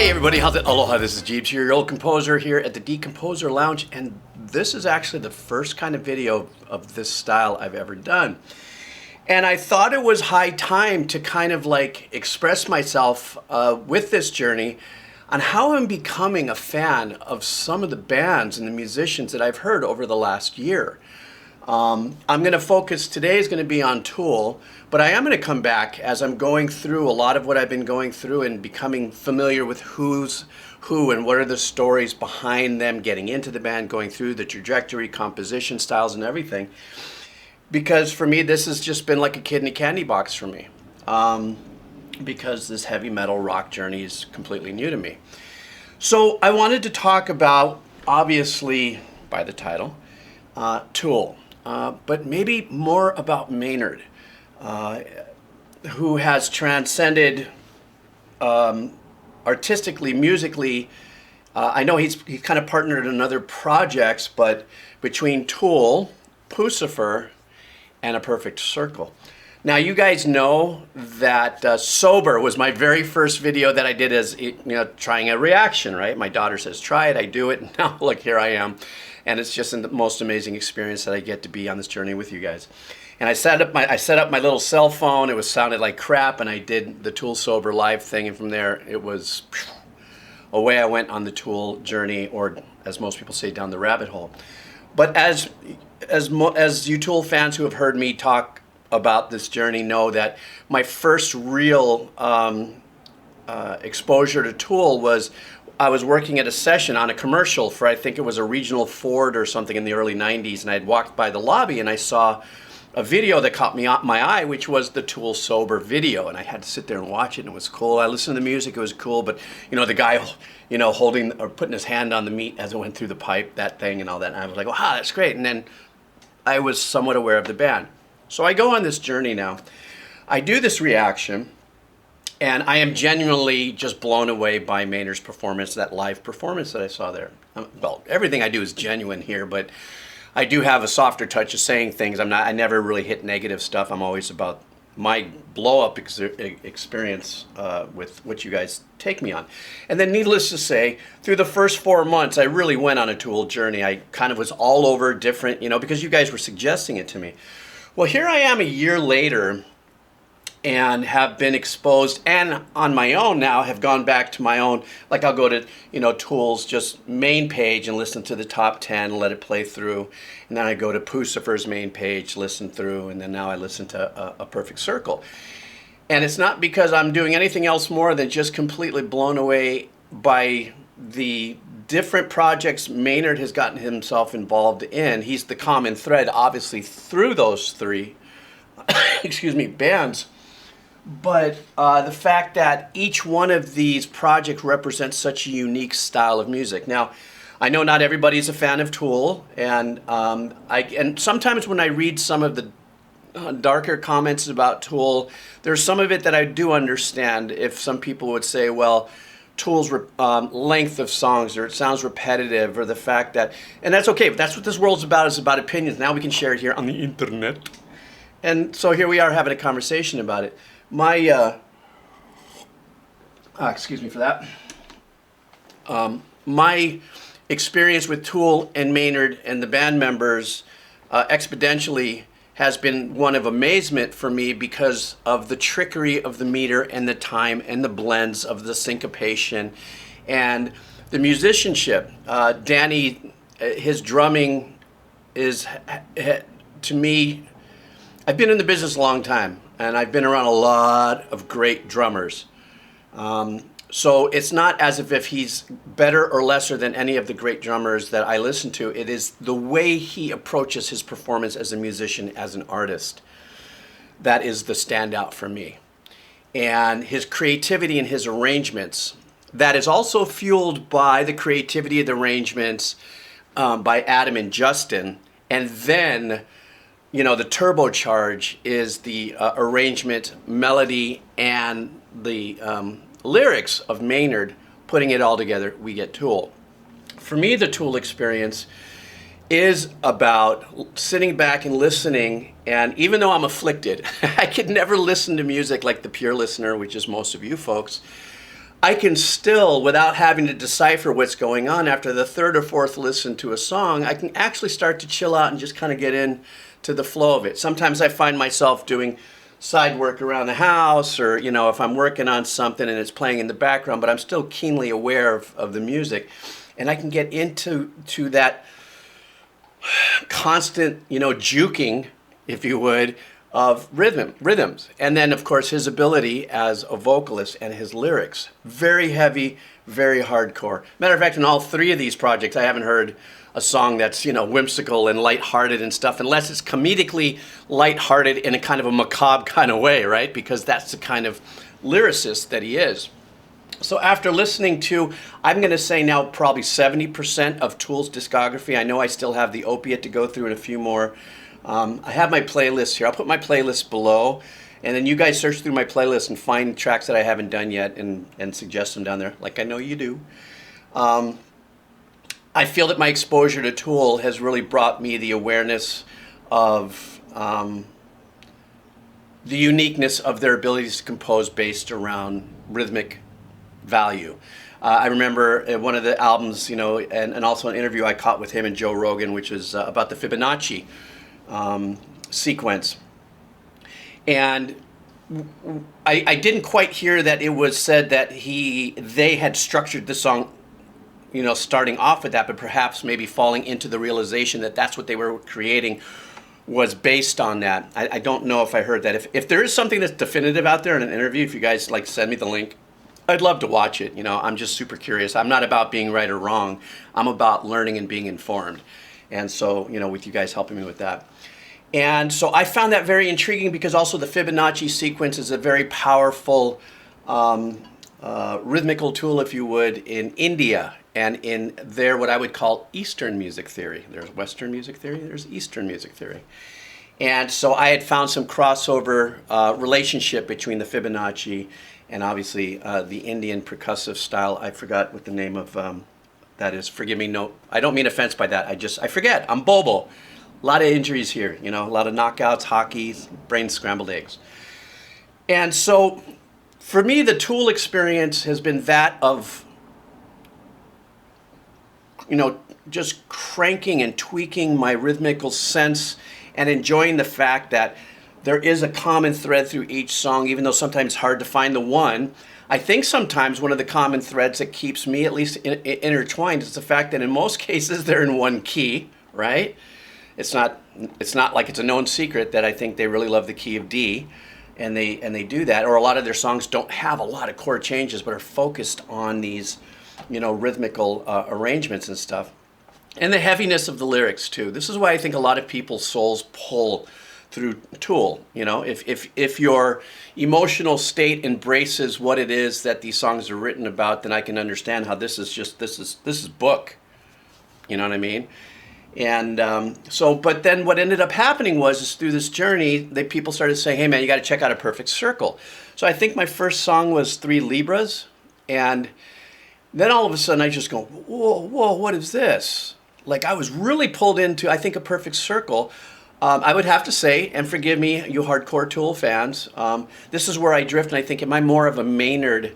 Hey everybody, how's it? Aloha, this is Jeeves here, your old composer here at the Decomposer Lounge, and this is actually the first kind of video of this style I've ever done. And I thought it was high time to kind of like express myself with this journey on how I'm becoming a fan of some of the bands and the musicians that I've heard over the last year. I'm going to focus, today is going to be on Tool, but I am going to come back as I'm going through a lot of what I've been going through and becoming familiar with who's who and what are the stories behind them getting into the band, going through the trajectory, composition styles and everything. Because for me, this has just been like a kid in a candy box for me. Because this heavy metal rock journey is completely new to me. So I wanted to talk about, obviously, by the title, Tool. But maybe more about Maynard, who has transcended artistically, musically. I know he's kind of partnered in other projects, but between Tool, Pucifer, and A Perfect Circle. Now you guys know that Sober was my very first video that I did as, trying a reaction, right? My daughter says, try it, I do it, and now look, here I am. And it's just the most amazing experience that I get to be on this journey with you guys. And I set up my little cell phone. It sounded like crap, and I did the Tool Sober live thing, and from there it was away I went on the Tool journey, or as most people say, down the rabbit hole. But as you Tool fans who have heard me talk about this journey know that my first real exposure to Tool was I was working at a session on a commercial for, I think it was a regional Ford or something in the early 90s, and I'd walked by the lobby and I saw a video that caught my eye, which was the Tool Sober video, and I had to sit there and watch it, and it was cool. I listened to the music, it was cool, but the guy holding or putting his hand on the meat as it went through the pipe, that thing and all that, and I was like, wow, that's great. And then I was somewhat aware of the band. So I go on this journey now. I do this reaction, and I am genuinely just blown away by Maynard's performance, that live performance that I saw there. Well, everything I do is genuine here, but I do have a softer touch of saying things. I never really hit negative stuff. I'm always about my blow-up experience with what you guys take me on. And then needless to say, through the first 4 months, I really went on a Tool journey. I kind of was all over different, because you guys were suggesting it to me. Well, here I am a year later, and have been exposed, and on my own now have gone back to my own, like I'll go to, Tool's just main page and listen to the top 10 and let it play through. And then I go to Pucifer's main page, listen through, and then now I listen to A Perfect Circle. And it's not because I'm doing anything else more than just completely blown away by the different projects Maynard has gotten himself involved in. He's the common thread, obviously, through those three, bands. But the fact that each one of these projects represents such a unique style of music. Now, I know not everybody's a fan of Tool, and sometimes when I read some of the darker comments about Tool, there's some of it that I do understand. If some people would say, well, Tool's length of songs, or it sounds repetitive, or the fact that, and that's okay, but that's what this world's about, is about opinions. Now we can share it here on the internet. And so here we are having a conversation about it. My, excuse me for that. My experience with Tool and Maynard and the band members exponentially has been one of amazement for me because of the trickery of the meter and the time and the blends of the syncopation and the musicianship. Danny, his drumming is, to me, I've been in the business a long time, and I've been around a lot of great drummers. So it's not as if he's better or lesser than any of the great drummers that I listen to. It is the way he approaches his performance as a musician, as an artist, that is the standout for me. And his creativity in his arrangements, that is also fueled by the creativity of the arrangements by Adam and Justin, and then the turbocharge is the arrangement, melody, and the lyrics of Maynard. Putting it all together, we get Tool. For me, the Tool experience is about sitting back and listening, and even though I'm afflicted, I could never listen to music like the pure listener, which is most of you folks. I can still, without having to decipher what's going on, after the third or fourth listen to a song, I can actually start to chill out and just kind of get in to the flow of it. Sometimes I find myself doing side work around the house, or if I'm working on something and it's playing in the background, but I'm still keenly aware of the music, and I can get into that constant juking, if you would, of rhythms. And then of course his ability as a vocalist and his lyrics, very heavy, very hardcore. Matter of fact, in all three of these projects I haven't heard a song that's whimsical and lighthearted and stuff, unless it's comedically lighthearted in a kind of a macabre kind of way, right? Because that's the kind of lyricist that he is. So after listening to, I'm going to say now probably 70% of Tool's discography, I know I still have the Opiate to go through and a few more. I have my playlist here. I'll put my playlist below, and then you guys search through my playlist and find tracks that I haven't done yet and suggest them down there, like I know you do. I feel that my exposure to Tool has really brought me the awareness of the uniqueness of their abilities to compose based around rhythmic value. I remember in one of the albums, and also an interview I caught with him and Joe Rogan, which was about the Fibonacci sequence. And I didn't quite hear that it was said that they had structured the song starting off with that, but perhaps maybe falling into the realization that that's what they were creating was based on that. I don't know if I heard that. If there is something that's definitive out there in an interview, if you guys send me the link, I'd love to watch it. I'm just super curious. I'm not about being right or wrong. I'm about learning and being informed. And so, with you guys helping me with that. And so I found that very intriguing, because also the Fibonacci sequence is a very powerful rhythmical tool, if you would, in India and in their what I would call Eastern music theory. There's Western music theory, there's Eastern music theory. And so I had found some crossover relationship between the Fibonacci and obviously the Indian percussive style. I forgot what the name of that is. Forgive me, no, I don't mean offense by that. I forget, I'm Bobo. A lot of injuries here, a lot of knockouts, hockey, brain scrambled eggs. And so for me, the Tool experience has been that of, just cranking and tweaking my rhythmical sense and enjoying the fact that there is a common thread through each song, even though sometimes it's hard to find the one. I think sometimes one of the common threads that keeps me at least intertwined is the fact that in most cases they're in one key, right? It's not like it's a known secret that I think they really love the key of D, and they do that. Or a lot of their songs don't have a lot of chord changes, but are focused on these, rhythmical arrangements and stuff. And the heaviness of the lyrics too. This is why I think a lot of people's souls pull through Tool. If your emotional state embraces what it is that these songs are written about, then I can understand how this is book. You know what I mean? And but then what ended up happening is through this journey, people started saying, hey man, you got to check out A Perfect Circle. So I think my first song was 3 Libras, and then all of a sudden I just go, whoa, what is this? Like, I was really pulled into, I think, A Perfect Circle. I would have to say, and forgive me, you hardcore Tool fans, this is where I drift, and I think, am I more of a Maynard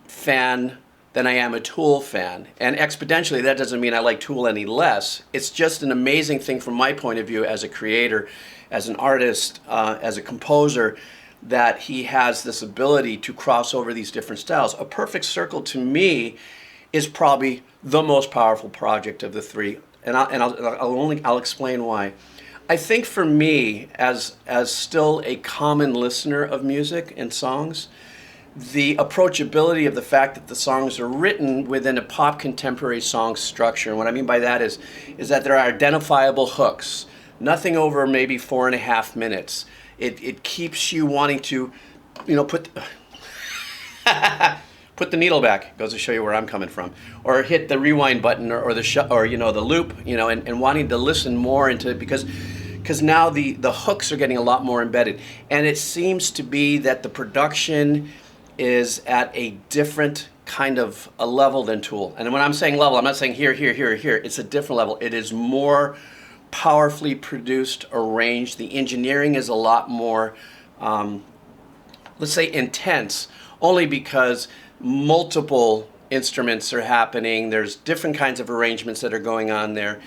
fan than I am a Tool fan? And exponentially, that doesn't mean I like Tool any less. It's just an amazing thing from my point of view as a creator, as an artist, as a composer, that he has this ability to cross over these different styles. A Perfect Circle, to me, is probably the most powerful project of the 3. And I'll explain why. I think for me, as still a common listener of music and songs, the approachability of the fact that the songs are written within a pop contemporary song structure. And what I mean by that is that there are identifiable hooks, nothing over maybe 4.5 minutes. It keeps you wanting to, put the needle back. Goes to show you where I'm coming from, or hit the rewind button, or the loop, and wanting to listen more into it, because now the hooks are getting a lot more embedded, and it seems to be that the production is at a different kind of a level than Tool. And when I'm saying level, I'm not saying here. It's a different level. It is more powerfully produced, arranged. The engineering is a lot more, let's say, intense. only because multiple instruments are happening. There's different kinds of arrangements that are going on there.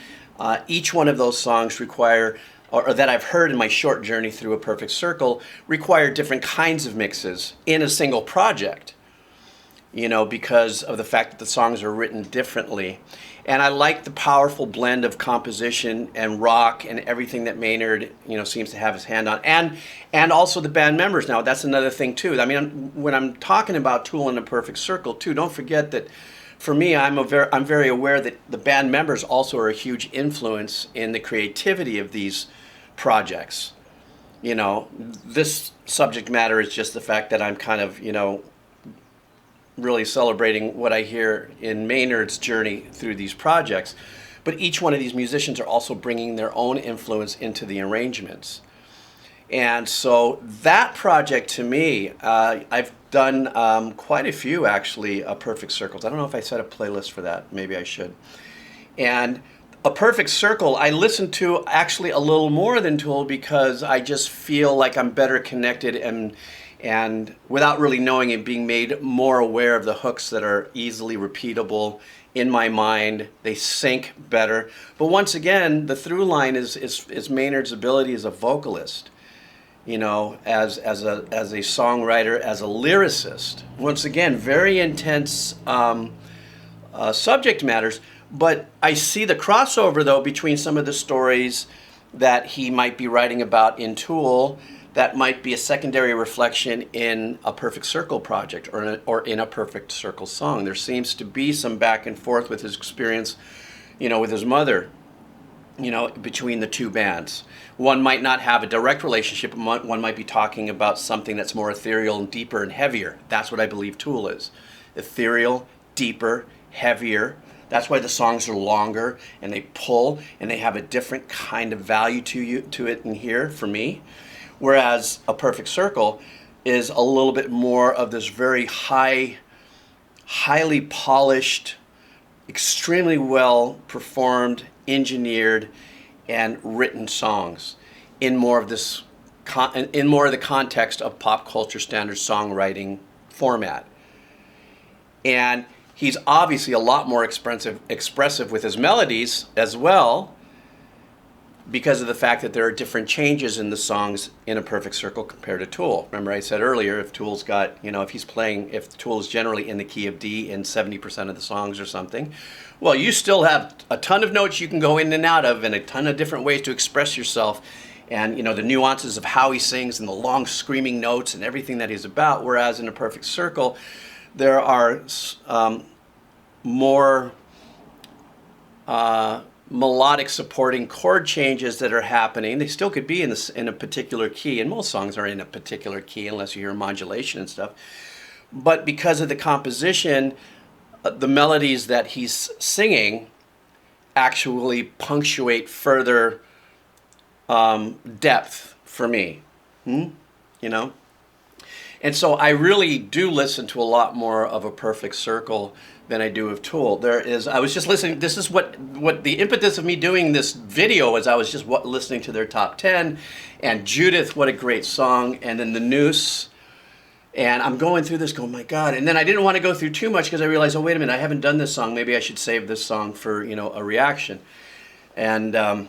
Each one of those songs require, or that I've heard in my short journey through A Perfect Circle, require different kinds of mixes in a single project, you know, because of the fact that the songs are written differently. And I like the powerful blend of composition and rock and everything that Maynard, you know, seems to have his hand on, and also the band members. Now that's another thing too. I mean, when I'm talking about Tool and A Perfect Circle too, don't forget that for me, I'm very aware that the band members also are a huge influence in the creativity of these projects. You know, this subject matter is just the fact that I'm kind of, you know, really celebrating what I hear in Maynard's journey through these projects. But each one of these musicians are also bringing their own influence into the arrangements. And so that project to me, I've done quite a few actually, Perfect Circles. I don't know if I set a playlist for that. Maybe I should. And A Perfect Circle, I listen to actually a little more than Tool because I just feel like I'm better connected and without really knowing it, being made more aware of the hooks that are easily repeatable in my mind. They sync better. But once again, the through line is Maynard's ability as a vocalist, you know, as a songwriter, as a lyricist. Once again, very intense subject matters. But I see the crossover, though, between some of the stories that he might be writing about in Tool that might be a secondary reflection in A Perfect Circle project or in A Perfect Circle song. There seems to be some back and forth with his experience, you know, with his mother, you know, between the two bands. One might not have a direct relationship. One might be talking about something that's more ethereal and deeper and heavier. That's what I believe Tool is. Ethereal, deeper, heavier. That's why the songs are longer and they pull and they have a different kind of value to it in here for me. Whereas A Perfect Circle is a little bit more of this very highly polished, extremely well performed, engineered, and written songs in more of this, in more of the context of pop culture standard songwriting format. And he's obviously a lot more expressive with his melodies as well, because of the fact that there are different changes in the songs in A Perfect Circle compared to Tool. Remember I said earlier, if Tool's got, you know, if Tool is generally in the key of D in 70% of the songs or something, well, you still have a ton of notes you can go in and out of and a ton of different ways to express yourself and, you know, the nuances of how he sings and the long screaming notes and everything that he's about. Whereas in A Perfect Circle, there are more melodic supporting chord changes that are happening. They still could be in a particular key, and most songs are in a particular key unless you hear modulation and stuff. But because of the composition, the melodies that he's singing actually punctuate further depth for me, you know? And so I really do listen to a lot more of A Perfect Circle than I do of Tool. I was just listening, this is what the impetus of me doing this video is. I was just listening to their top 10, and Judith, what a great song, and then The Noose, and I'm going through this going, my God, and then I didn't want to go through too much because I realized, oh, wait a minute, I haven't done this song, maybe I should save this song for, you know, a reaction. And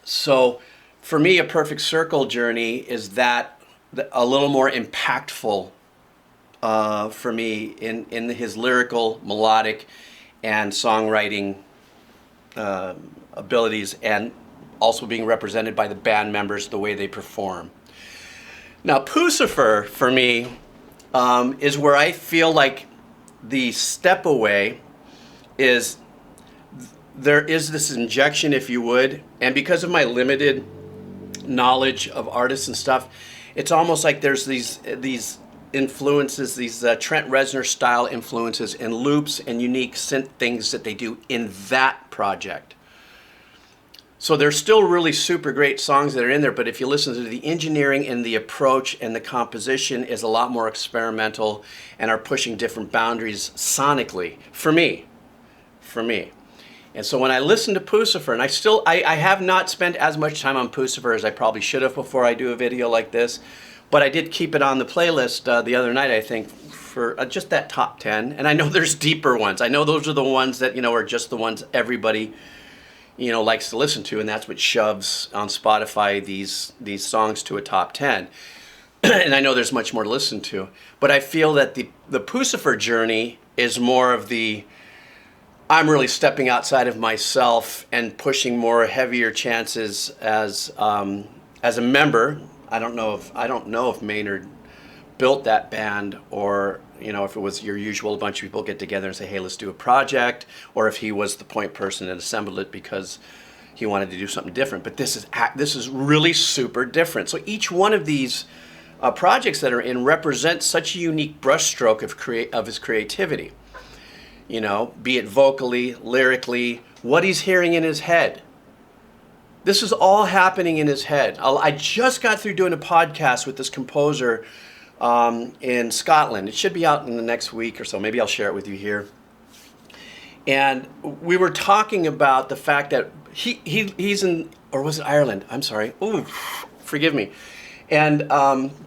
so for me, A Perfect Circle journey is that a little more impactful for me in his lyrical, melodic, and songwriting abilities, and also being represented by the band members, the way they perform. Now, Pucifer, for me, is where I feel like the step away is, there is this injection, if you would, and because of my limited knowledge of artists and stuff, it's almost like there's these influences, these Trent Reznor style influences and loops and unique synth things that they do in that project. So there's still really super great songs that are in there, but if you listen to the engineering and the approach and the composition is a lot more experimental and are pushing different boundaries sonically, for me. And so when I listen to Pucifer, and I have not spent as much time on Pucifer as I probably should have before I do a video like this, But I did keep it on the playlist the other night, I think, for just that top 10. And I know there's deeper ones. I know those are the ones that, are just the ones everybody, likes to listen to. And that's what shoves on Spotify these songs to a top 10. And I know there's much more to listen to. But I feel that the Pucifer journey is more of I'm really stepping outside of myself and pushing more heavier chances as a member. I don't know if Maynard built that band, or if it was your usual bunch of people get together and say, hey, let's do a project, or if he was the point person and assembled it because he wanted to do something different. But this is really super different. So each one of these projects that are in represents such a unique brushstroke of his creativity. Be it vocally, lyrically, what he's hearing in his head. This is all happening in his head. I just got through doing a podcast with this composer in Scotland. It should be out in the next week or so. Maybe I'll share it with you here. And we were talking about the fact that he's in, or was it Ireland? I'm sorry. Ooh, forgive me. And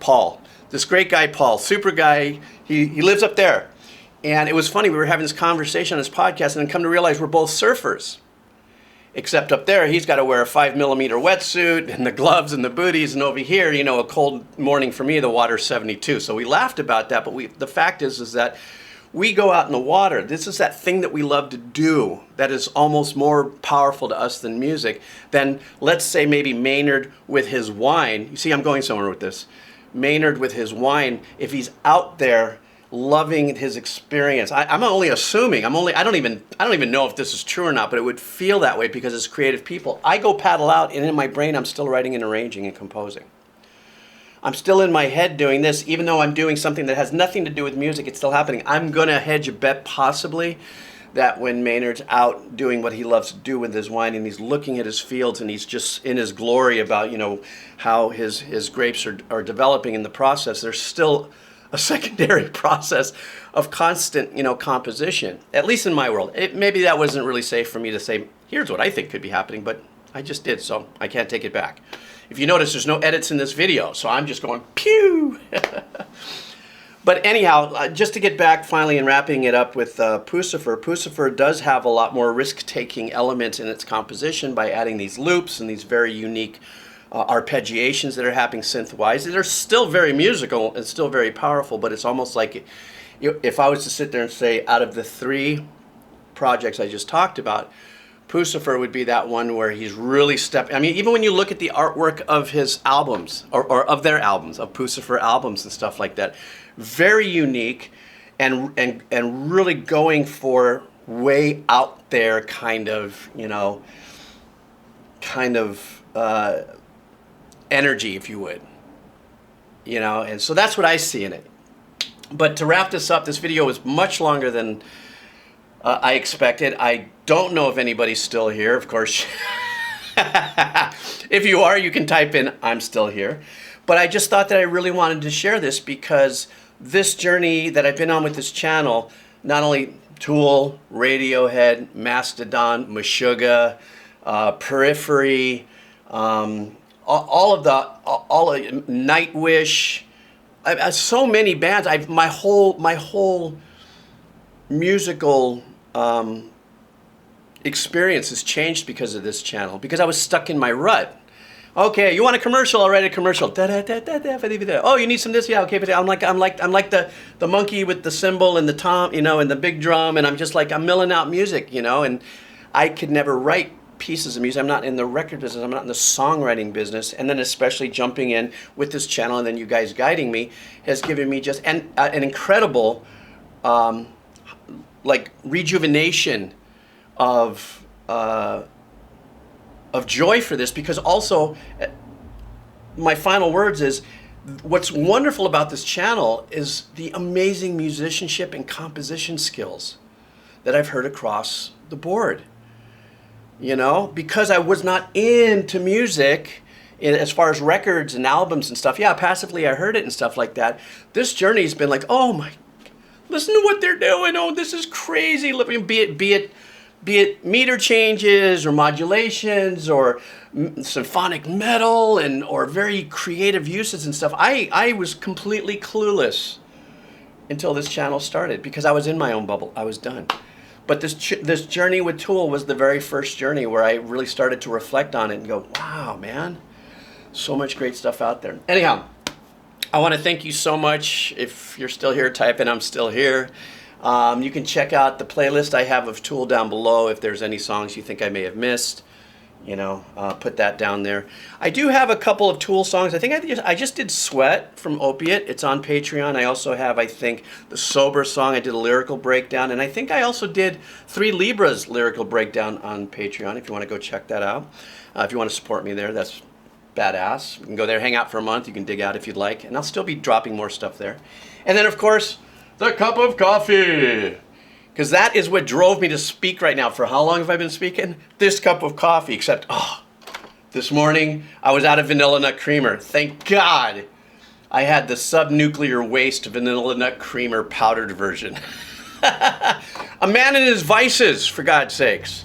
Paul, this great guy, Paul, super guy. He lives up there. And it was funny. We were having this conversation on this podcast, and then come to realize we're both surfers. Except up there, he's got to wear a 5mm wetsuit and the gloves and the booties. And over here, a cold morning for me, the water's 72. So we laughed about that. But the fact is that we go out in the water. This is that thing that we love to do that is almost more powerful to us than music. Than, let's say, maybe Maynard with his wine. You see, I'm going somewhere with this. Maynard with his wine, if he's out there loving his experience. I'm only assuming. I don't even know if this is true or not, but it would feel that way because as creative people, I go paddle out, and in my brain, I'm still writing and arranging and composing. I'm still in my head doing this, even though I'm doing something that has nothing to do with music. It's still happening. I'm gonna hedge a bet, possibly, that when Maynard's out doing what he loves to do with his wine, and he's looking at his fields, and he's just in his glory about how his grapes are developing in the process, there's still a secondary process of constant, composition, at least in my world. Maybe that wasn't really safe for me to say, here's what I think could be happening, but I just did, so I can't take it back. If you notice, there's no edits in this video, so I'm just going, pew! But anyhow, just to get back finally and wrapping it up with Pucifer, Pucifer does have a lot more risk-taking elements in its composition by adding these loops and these very unique arpeggiations that are happening synth-wise. They're still very musical and still very powerful, but it's almost like if I was to sit there and say, out of the 3 projects I just talked about, Pucifer would be that one where he's really stepping. I mean, even when you look at the artwork of his albums, or of their albums, of Pucifer albums and stuff like that, very unique and really going for way out there kind of, energy, if you would, and so that's what I see in it. But to wrap this up, this video is much longer than I expected. I don't know if anybody's still here, of course. If you are, you can type in, I'm still here. But I just thought that I really wanted to share this because this journey that I've been on with this channel, not only Tool, Radiohead, Mastodon, Meshuggah, Periphery, all of Nightwish, so many bands. My whole musical experience has changed because of this channel. Because I was stuck in my rut. Okay, you want a commercial? I'll write a commercial. Oh, you need some this? Yeah, okay. But I'm like the monkey with the cymbal and the tom, and the big drum, and I'm just like I'm milling out music, and I could never write pieces of music. I'm not in the record business. I'm not in the songwriting business. And then especially jumping in with this channel and then you guys guiding me has given me just an incredible rejuvenation of joy for this, because also my final words is what's wonderful about this channel is the amazing musicianship and composition skills that I've heard across the board. Because I was not into music as far as records and albums and stuff. Yeah, passively I heard it and stuff like that. This journey's been like, oh my, listen to what they're doing. Oh, this is crazy. Be be it meter changes or modulations or symphonic metal or very creative uses and stuff. I was completely clueless until this channel started because I was in my own bubble. I was done. But this journey with Tool was the very first journey where I really started to reflect on it and go, wow, man, so much great stuff out there. Anyhow, I want to thank you so much. If you're still here, type in I'm still here. You can check out the playlist I have of Tool down below. If there's any songs you think I may have missed, you know, put that down there. I do have a couple of Tool songs. I think I just did Sweat from Opiate. It's on Patreon. I also have, I think, the Sober song. I did a lyrical breakdown. And I think I also did 3 Libras lyrical breakdown on Patreon, if you want to go check that out. If you want to support me there, that's badass. You can go there, hang out for a month. You can dig out if you'd like. And I'll still be dropping more stuff there. And then, of course, the cup of coffee. Because that is what drove me to speak right now. For how long have I been speaking? This cup of coffee. Except, this morning I was out of vanilla nut creamer. Thank God I had the subnuclear waste vanilla nut creamer powdered version. A man in his vices, for God's sakes.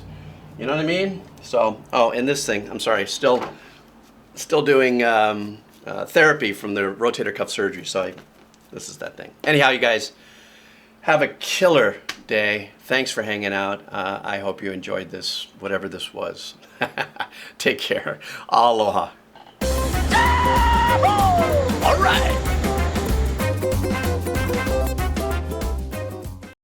You know what I mean? So, and this thing, I'm sorry, still doing therapy from the rotator cuff surgery. So this is that thing. Anyhow, you guys, have a killer day. Thanks for hanging out. I hope you enjoyed this, whatever this was. Take care. Aloha. All right.